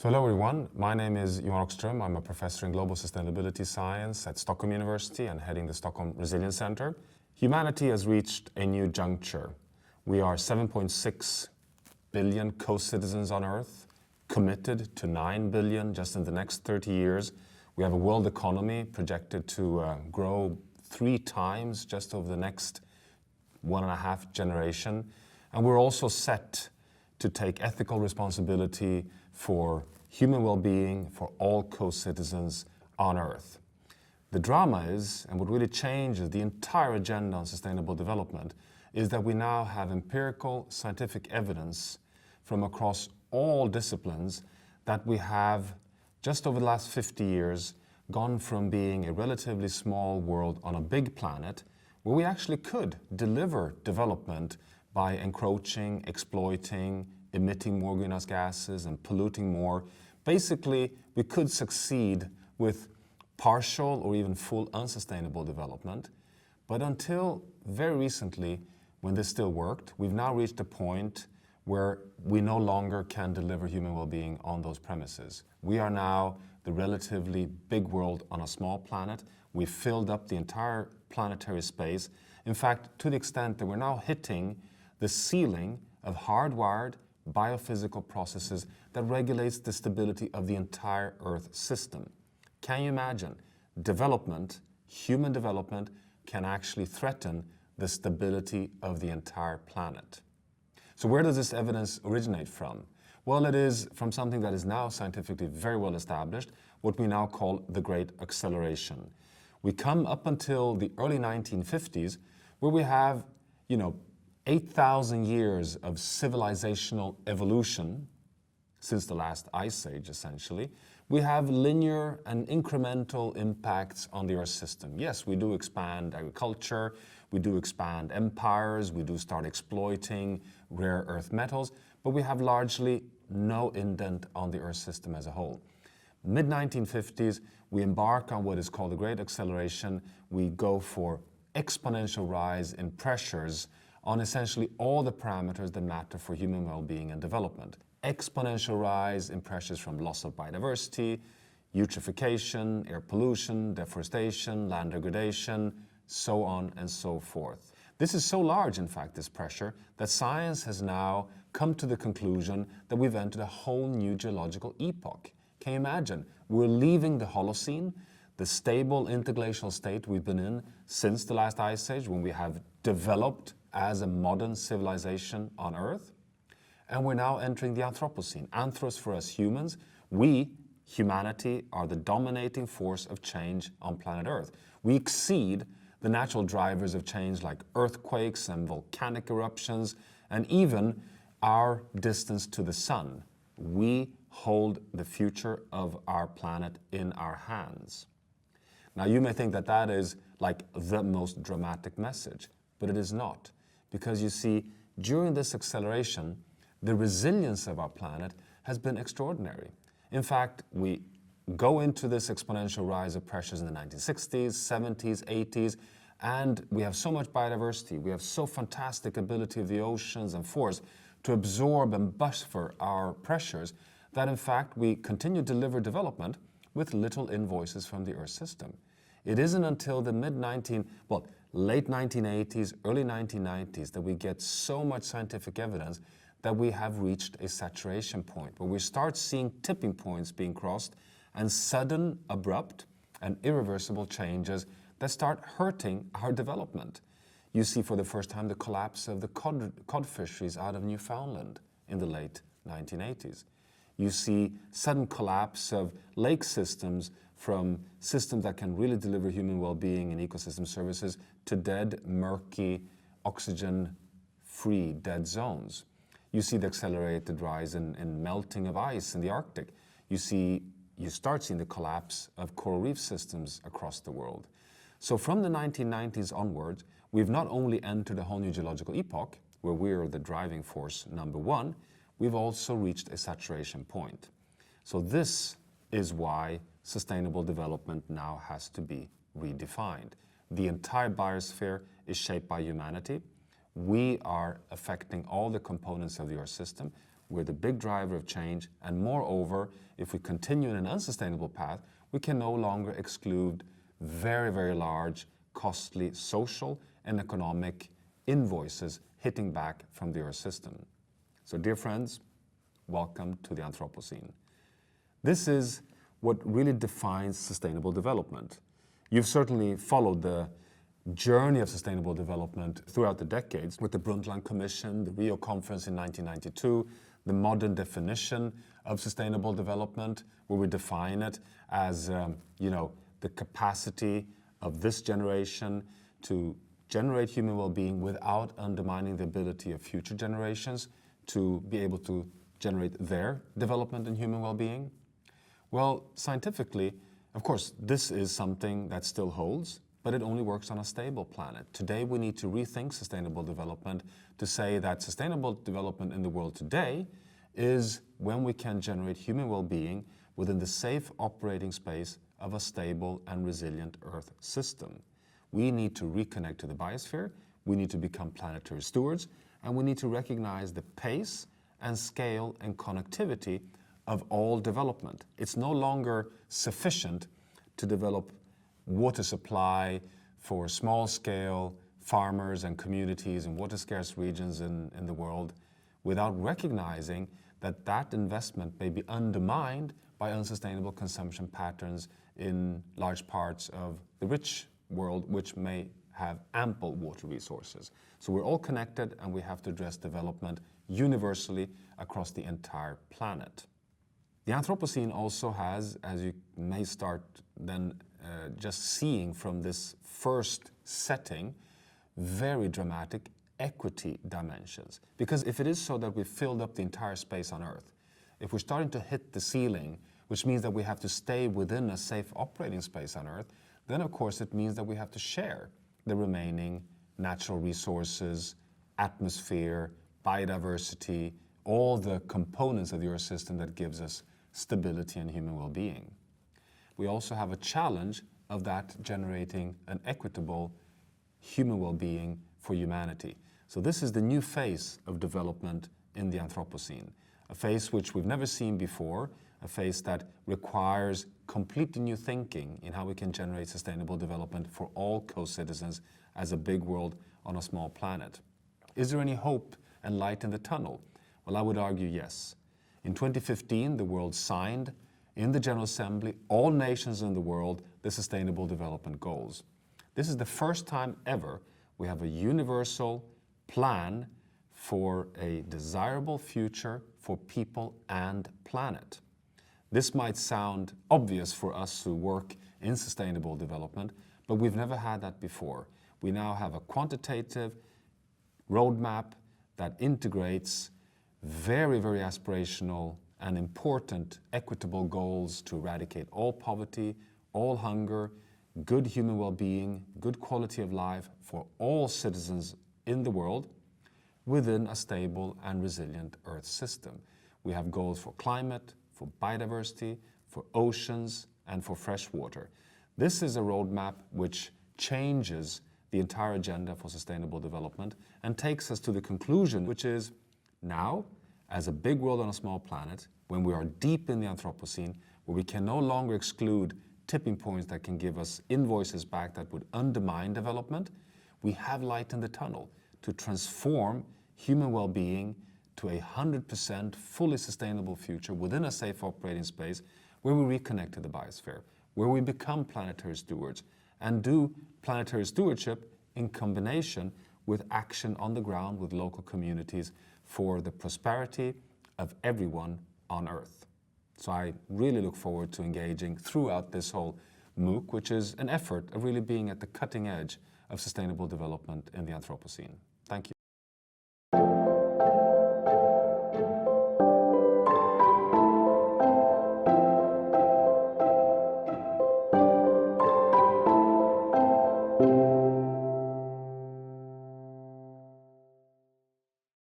So hello everyone, my name is Johan Oxström. I'm a professor in global sustainability science at Stockholm University and heading the Stockholm Resilience Center. Humanity has reached a new juncture. We are 7.6 billion co-citizens on Earth, committed to 9 billion just in the next 30 years. We have a world economy projected to grow 3 times just over the next 1.5 generation. And we're also set to take ethical responsibility for human well-being for all co-citizens on Earth. The drama is, and what really changes the entire agenda on sustainable development, is that we now have empirical scientific evidence from across all disciplines that we have, just over the last 50 years, gone from being a relatively small world on a big planet, where we actually could deliver development by encroaching, exploiting, emitting more greenhouse gases and polluting more. Basically, we could succeed with partial or even full unsustainable development. But until very recently, when this still worked, we've now reached a point where we no longer can deliver human well-being on those premises. We are now the relatively big world on a small planet. We've filled up the entire planetary space. In fact, to the extent that we're now hitting the ceiling of hardwired biophysical processes that regulates the stability of the entire Earth system. Can you imagine? Development, human development, can actually threaten the stability of the entire planet. So where does this evidence originate from? Well, it is from something that is now scientifically very well established, what we now call the Great Acceleration. We come up until the early 1950s, where we have, 8,000 years of civilizational evolution since the last ice age, essentially. We have linear and incremental impacts on the Earth system. Yes, we do expand agriculture, we do expand empires, we do start exploiting rare earth metals, but we have largely no indent on the Earth system as a whole. Mid-1950s, we embark on what is called the Great Acceleration. We go for exponential rise in pressures on essentially all the parameters that matter for human well-being and development. Exponential rise in pressures from loss of biodiversity, eutrophication, air pollution, deforestation, land degradation, so on and so forth. This is so large, in fact, this pressure, that science has now come to the conclusion that we've entered a whole new geological epoch. Can you imagine? We're leaving the Holocene, the stable interglacial state we've been in since the last ice age, when we have developed as a modern civilization on Earth. And we're now entering the Anthropocene. Anthros for us humans. We, humanity, are the dominating force of change on planet Earth. We exceed the natural drivers of change like earthquakes and volcanic eruptions, and even our distance to the sun. We hold the future of our planet in our hands. Now, you may think that that is like the most dramatic message, but it is not. Because you see, during this acceleration, the resilience of our planet has been extraordinary. In fact, we go into this exponential rise of pressures in the 1960s, 70s, 80s, and we have so much biodiversity, we have so fantastic ability of the oceans and forests to absorb and buffer our pressures that in fact we continue to deliver development with little invoices from the Earth system. It isn't until the late 1980s, early 1990s that we get so much scientific evidence that we have reached a saturation point, where we start seeing tipping points being crossed and sudden, abrupt, and irreversible changes that start hurting our development. You see for the first time the collapse of the cod fisheries out of Newfoundland in the late 1980s. You see sudden collapse of lake systems from systems that can really deliver human well-being and ecosystem services to dead, murky, oxygen-free dead zones. You see the accelerated rise in melting of ice in the Arctic. You start seeing the collapse of coral reef systems across the world. So from the 1990s onwards, we've not only entered a whole new geological epoch, where we're the driving force number one, we've also reached a saturation point. So this is why sustainable development now has to be redefined. The entire biosphere is shaped by humanity. We are affecting all the components of the Earth system. we're the big driver of change, and moreover, if we continue in an unsustainable path, we can no longer exclude very, very large, costly social and economic invoices hitting back from the Earth system. So dear friends, welcome to the Anthropocene. This is what really defines sustainable development. You've certainly followed the journey of sustainable development throughout the decades with the Brundtland Commission, the Rio Conference in 1992, the modern definition of sustainable development, where we define it as the capacity of this generation to generate human well-being without undermining the ability of future generations to be able to generate their development and human well-being. Well, scientifically, of course, this is something that still holds, but it only works on a stable planet. Today, we need to rethink sustainable development to say that sustainable development in the world today is when we can generate human well-being within the safe operating space of a stable and resilient Earth system. We need to reconnect to the biosphere, we need to become planetary stewards, and we need to recognize the pace and scale and connectivity of all development. It's no longer sufficient to develop water supply for small-scale farmers and communities in water-scarce regions in the world without recognizing that that investment may be undermined by unsustainable consumption patterns in large parts of the rich world, which may have ample water resources. So we're all connected, and we have to address development universally across the entire planet. The Anthropocene also has, as you may start then just seeing from this first setting, very dramatic equity dimensions. Because if it is so that we've filled up the entire space on Earth, if we're starting to hit the ceiling, which means that we have to stay within a safe operating space on Earth, then of course it means that we have to share the remaining natural resources, atmosphere, biodiversity, all the components of the Earth system that gives us stability and human well-being. We also have a challenge of that generating an equitable human well-being for humanity. So this is the new phase of development in the Anthropocene, a phase which we've never seen before, a phase that requires completely new thinking in how we can generate sustainable development for all co-citizens as a big world on a small planet. Is there any hope and light in the tunnel? Well, I would argue yes. In 2015, the world signed in the General Assembly, all nations in the world, the Sustainable Development Goals. This is the first time ever we have a universal plan for a desirable future for people and planet. This might sound obvious for us who work in sustainable development, but we've never had that before. We now have a quantitative roadmap that integrates very, very aspirational and important equitable goals to eradicate all poverty, all hunger, good human well-being, good quality of life for all citizens in the world within a stable and resilient Earth system. We have goals for climate, for biodiversity, for oceans, and for fresh water. This is a roadmap which changes the entire agenda for sustainable development and takes us to the conclusion, which is now, as a big world on a small planet, when we are deep in the Anthropocene, where we can no longer exclude tipping points that can give us invoices back that would undermine development, we have light in the tunnel to transform human well-being to 100% fully sustainable future within a safe operating space where we reconnect to the biosphere, where we become planetary stewards and do planetary stewardship in combination with action on the ground with local communities for the prosperity of everyone on Earth. So I really look forward to engaging throughout this whole MOOC, which is an effort of really being at the cutting edge of sustainable development in the Anthropocene. Thank you.